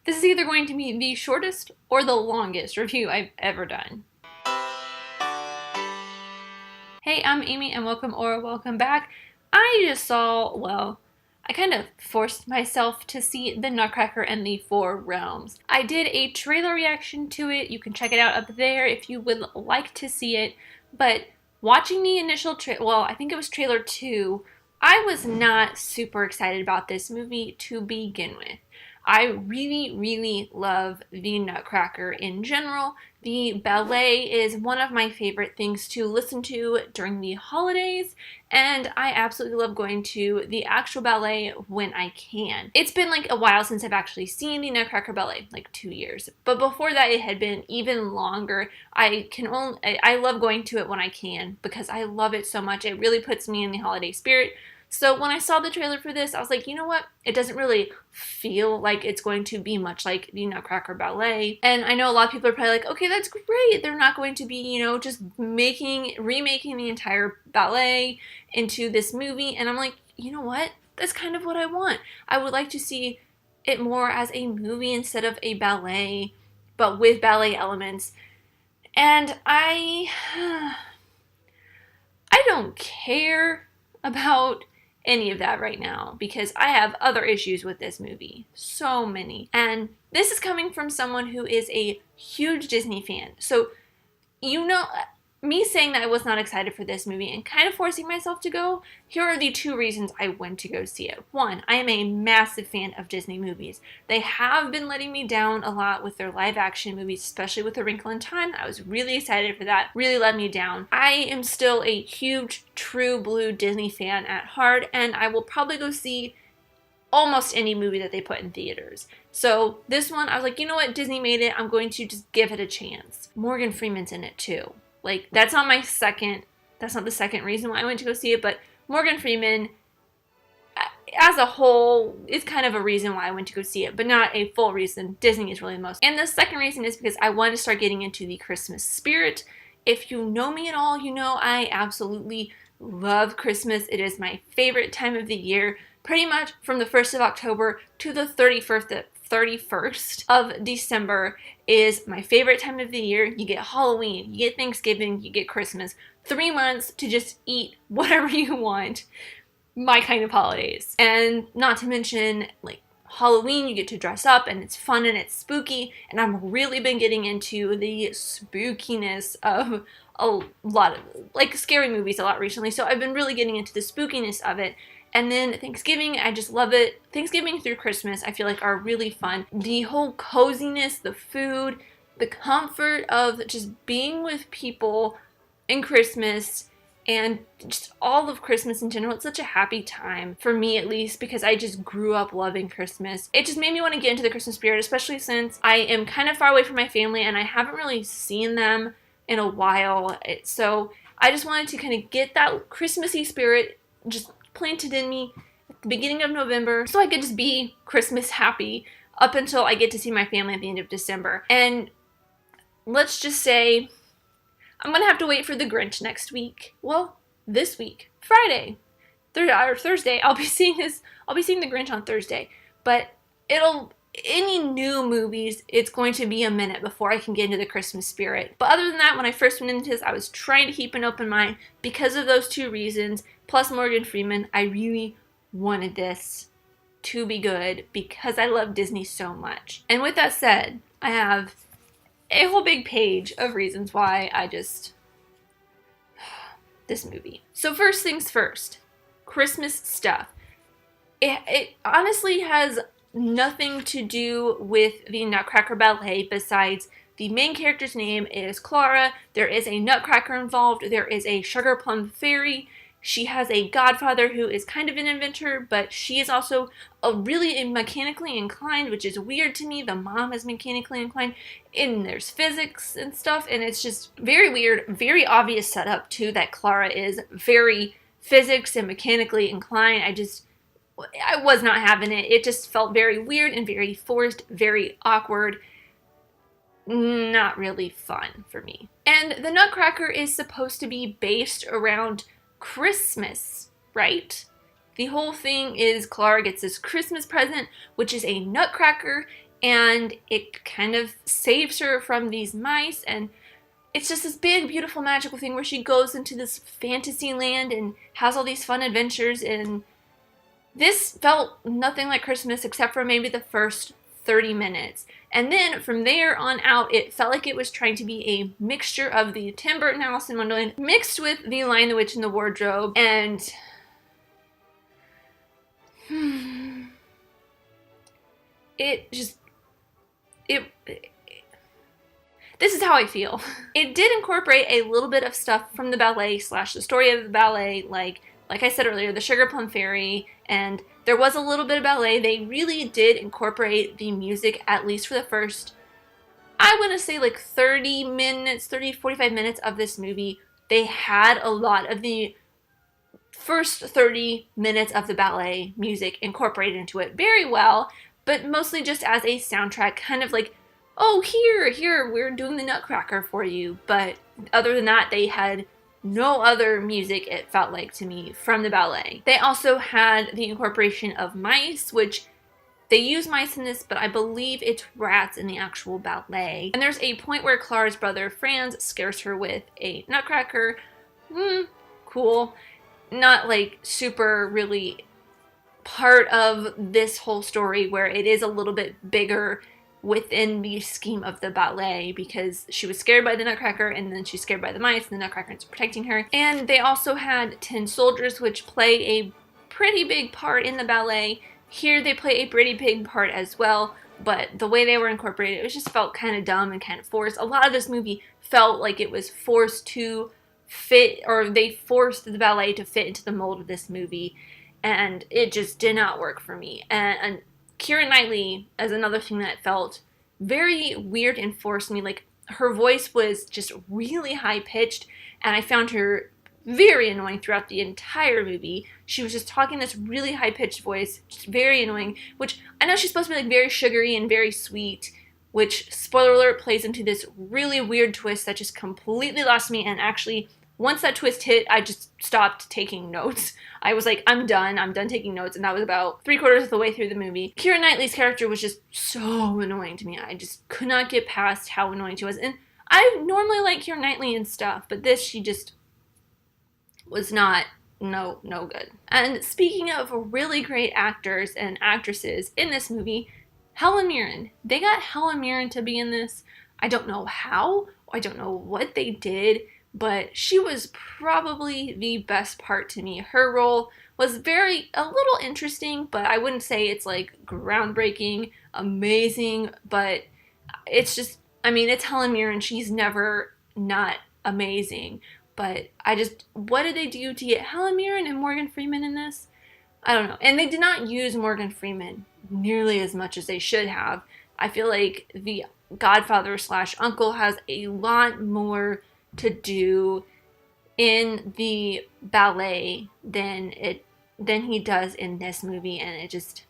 This is either going to be the shortest or the longest review I've ever done. Hey, I'm Amy and welcome back. I just saw, well, I kind of forced myself to see The Nutcracker and the Four Realms. I did a trailer reaction to it. You can check it out up there if you would like to see it. But watching the initial I think it was trailer 2, I was not super excited about this movie to begin with. I really love the Nutcracker in general. The ballet is one of my favorite things to listen to during the holidays, and I absolutely love going to the actual ballet when I can. It's been like a while since I've actually seen the Nutcracker ballet, like 2 years. But before that, it had been even longer. I love going to it when I can because I love it so much. It really puts me in the holiday spirit. So when I saw the trailer for this, I was like, you know what? It doesn't really feel like it's going to be much like the Nutcracker ballet. And I know a lot of people are probably like, okay, that's great. They're not going to be, just remaking the entire ballet into this movie. And I'm like, you know what? That's kind of what I want. I would like to see it more as a movie instead of a ballet, but with ballet elements. And I don't care about any of that right now because I have other issues with this movie. So many. And this is coming from someone who is a huge Disney fan. So, me saying that I was not excited for this movie and kind of forcing myself to go, here are the 2 reasons I went to go see it. 1, I am a massive fan of Disney movies. They have been letting me down a lot with their live action movies, especially with A Wrinkle in Time. I was really excited for that. Really let me down. I am still a huge, true blue Disney fan at heart, and I will probably go see almost any movie that they put in theaters. So this one, I was like, you know what? Disney made it. I'm going to just give it a chance. Morgan Freeman's in it too. Like, that's not the second reason why I went to go see it, but Morgan Freeman, as a whole, is kind of a reason why I went to go see it, but not a full reason. Disney is really the most. And the second reason is because I wanted to start getting into the Christmas spirit. If you know me at all, you know I absolutely love Christmas. It is my favorite time of the year, pretty much from the 1st of October to the 31st of December is my favorite time of the year. You get Halloween, you get Thanksgiving, you get Christmas. 3 months to just eat whatever you want. My kind of holidays. And not to mention, like, Halloween, you get to dress up and it's fun and it's spooky. And I've really been getting into the spookiness of a lot of, like, scary movies a lot recently. So I've been really getting into the spookiness of it. And then Thanksgiving, I just love it. Thanksgiving through Christmas, I feel like are really fun. The whole coziness, the food, the comfort of just being with people in Christmas, and just all of Christmas in general. It's such a happy time, for me at least, because I just grew up loving Christmas. It just made me want to get into the Christmas spirit, especially since I am kind of far away from my family and I haven't really seen them in a while. So I just wanted to kind of get that Christmassy spirit just planted in me at the beginning of November so I could just be Christmas happy up until I get to see my family at the end of December. And let's just say I'm gonna have to wait for The Grinch next week. Well, this week, Friday, Thursday. I'll be seeing The Grinch on Thursday. But any new movies, it's going to be a minute before I can get into the Christmas spirit. But other than that, when I first went into this, I was trying to keep an open mind because of those 2 reasons, plus Morgan Freeman. I really wanted this to be good because I love Disney so much. And with that said, I have a whole big page of reasons why this movie. So first things first, Christmas stuff. It honestly has nothing to do with the Nutcracker ballet besides the main character's name is Clara. There is a Nutcracker involved. There is a Sugar Plum Fairy. She has a godfather who is kind of an inventor, but she is also really mechanically inclined, which is weird to me. The mom is mechanically inclined, and there's physics and stuff, and it's just very weird, very obvious setup too that Clara is very physics and mechanically inclined. I was not having it. It just felt very weird and very forced, very awkward. Not really fun for me. And the Nutcracker is supposed to be based around Christmas, right? The whole thing is Clara gets this Christmas present, which is a nutcracker, and it kind of saves her from these mice, and it's just this big, beautiful, magical thing where she goes into this fantasy land and has all these fun adventures, and this felt nothing like Christmas except for maybe the first 30 minutes. And then from there on out, it felt like it was trying to be a mixture of the Tim Burton Alice in Wonderland mixed with The Lion, the Witch, and the Wardrobe. And it just, this is how I feel. It did incorporate a little bit of stuff from the ballet slash the story of the ballet, like I said earlier, the Sugar Plum Fairy, and there was a little bit of ballet. They really did incorporate the music, at least for the first, I want to say like 30 minutes, 30, 45 minutes of this movie. They had a lot of the first 30 minutes of the ballet music incorporated into it very well, but mostly just as a soundtrack, kind of like, oh, here, we're doing the Nutcracker for you. But other than that, they had no other music, it felt like to me, from the ballet. They also had the incorporation of mice, which they use mice in this, but I believe it's rats in the actual ballet. And there's a point where Clara's brother Franz scares her with a nutcracker. Cool. Not like super really part of this whole story, where it is a little bit bigger within the scheme of the ballet, because she was scared by the Nutcracker, and then she's scared by the mice, and the Nutcracker is protecting her. And they also had tin soldiers, which play a pretty big part in the ballet. Here they play a pretty big part as well, but the way they were incorporated, it just felt kind of dumb and kind of forced. A lot of this movie felt like it was forced to fit, or they forced the ballet to fit into the mold of this movie, and it just did not work for me. And Keira Knightley as another thing that felt very weird and forced me. Like, her voice was just really high pitched, and I found her very annoying throughout the entire movie. She was just talking this really high pitched voice, just very annoying, which I know she's supposed to be like very sugary and very sweet, which, spoiler alert, plays into this really weird twist that just completely lost me. And actually, once that twist hit, I just stopped taking notes. I was like, I'm done taking notes, and that was about 3/4 of the way through the movie. Keira Knightley's character was just so annoying to me. I just could not get past how annoying she was. And I normally like Keira Knightley and stuff, but this, she just was not, no good. And speaking of really great actors and actresses in this movie, Helen Mirren. They got Helen Mirren to be in this. I don't know how, I don't know what they did, but she was probably the best part to me. Her role was a little interesting, but I wouldn't say it's like groundbreaking, amazing, but it's just, I mean, it's Helen Mirren. She's never not amazing, but what did they do to get Helen Mirren and Morgan Freeman in this? I don't know. And they did not use Morgan Freeman nearly as much as they should have. I feel like the godfather slash uncle has a lot more to do in the ballet than he does in this movie, and it just,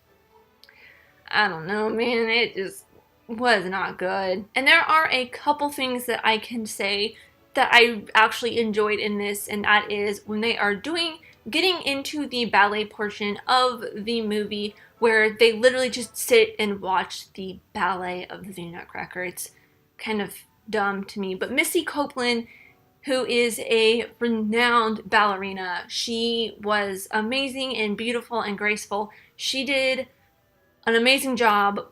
I don't know, man, it just was not good. And there are a couple things that I can say that I actually enjoyed in this, and that is when they are getting into the ballet portion of the movie, where they literally just sit and watch the ballet of the Nutcracker. It's kind of dumb to me, but Missy Copeland, who is a renowned ballerina, she was amazing and beautiful and graceful. She did an amazing job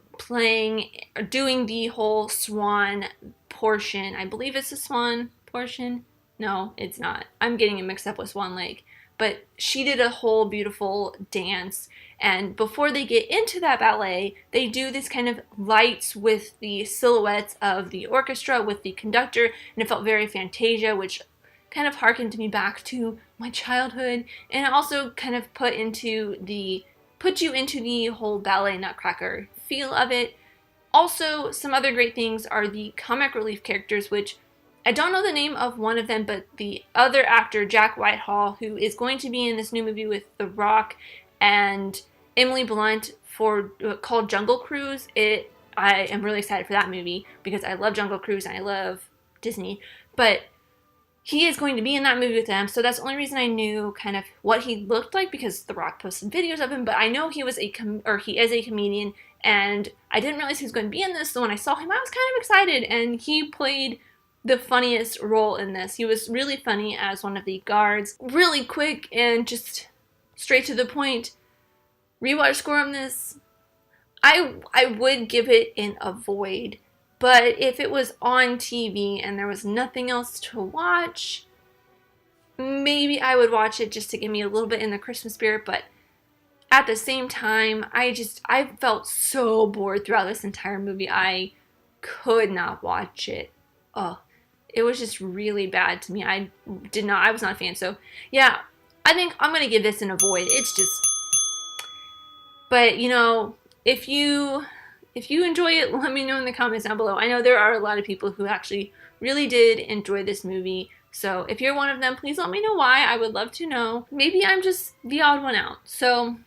doing the whole swan portion. I believe it's a swan portion. No, it's not. I'm getting it mixed up with Swan Lake. But she did a whole beautiful dance, and before they get into that ballet, they do this kind of lights with the silhouettes of the orchestra with the conductor, and it felt very Fantasia, which kind of harkened me back to my childhood, and it also kind of put you into the whole ballet Nutcracker feel of it. Also, some other great things are the comic relief characters, which I don't know the name of one of them, but the other actor, Jack Whitehall, who is going to be in this new movie with The Rock and Emily Blunt called Jungle Cruise. I am really excited for that movie because I love Jungle Cruise and I love Disney. But he is going to be in that movie with them, so that's the only reason I knew kind of what he looked like, because The Rock posted videos of him. But I know he was he is a comedian, and I didn't realize he was going to be in this. So when I saw him, I was kind of excited, and he played the funniest role in this. He was really funny as one of the guards, really quick and just straight to the point. Rewatch score on this, I would give it an avoid. But if it was on TV and there was nothing else to watch, maybe I would watch it just to get me a little bit in the Christmas spirit. But at the same time, I felt so bored throughout this entire movie. I could not watch it. Oh, it was just really bad to me. I was not a fan. So yeah, I think I'm gonna give this an avoid. It's just, but you know, if you enjoy it, let me know in the comments down below. I know there are a lot of people who actually really did enjoy this movie. So if you're one of them, please let me know why. I would love to know. Maybe I'm just the odd one out. So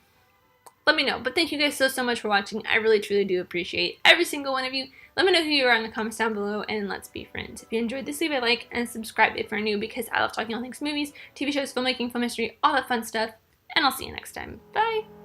let me know. But thank you guys so much for watching. I really truly do appreciate every single one of you. Let me know who you are in the comments down below, and let's be friends. If you enjoyed this, leave a like and subscribe if you're new, because I love talking all things movies, TV shows, filmmaking, film history, all that fun stuff. And I'll see you next time. Bye!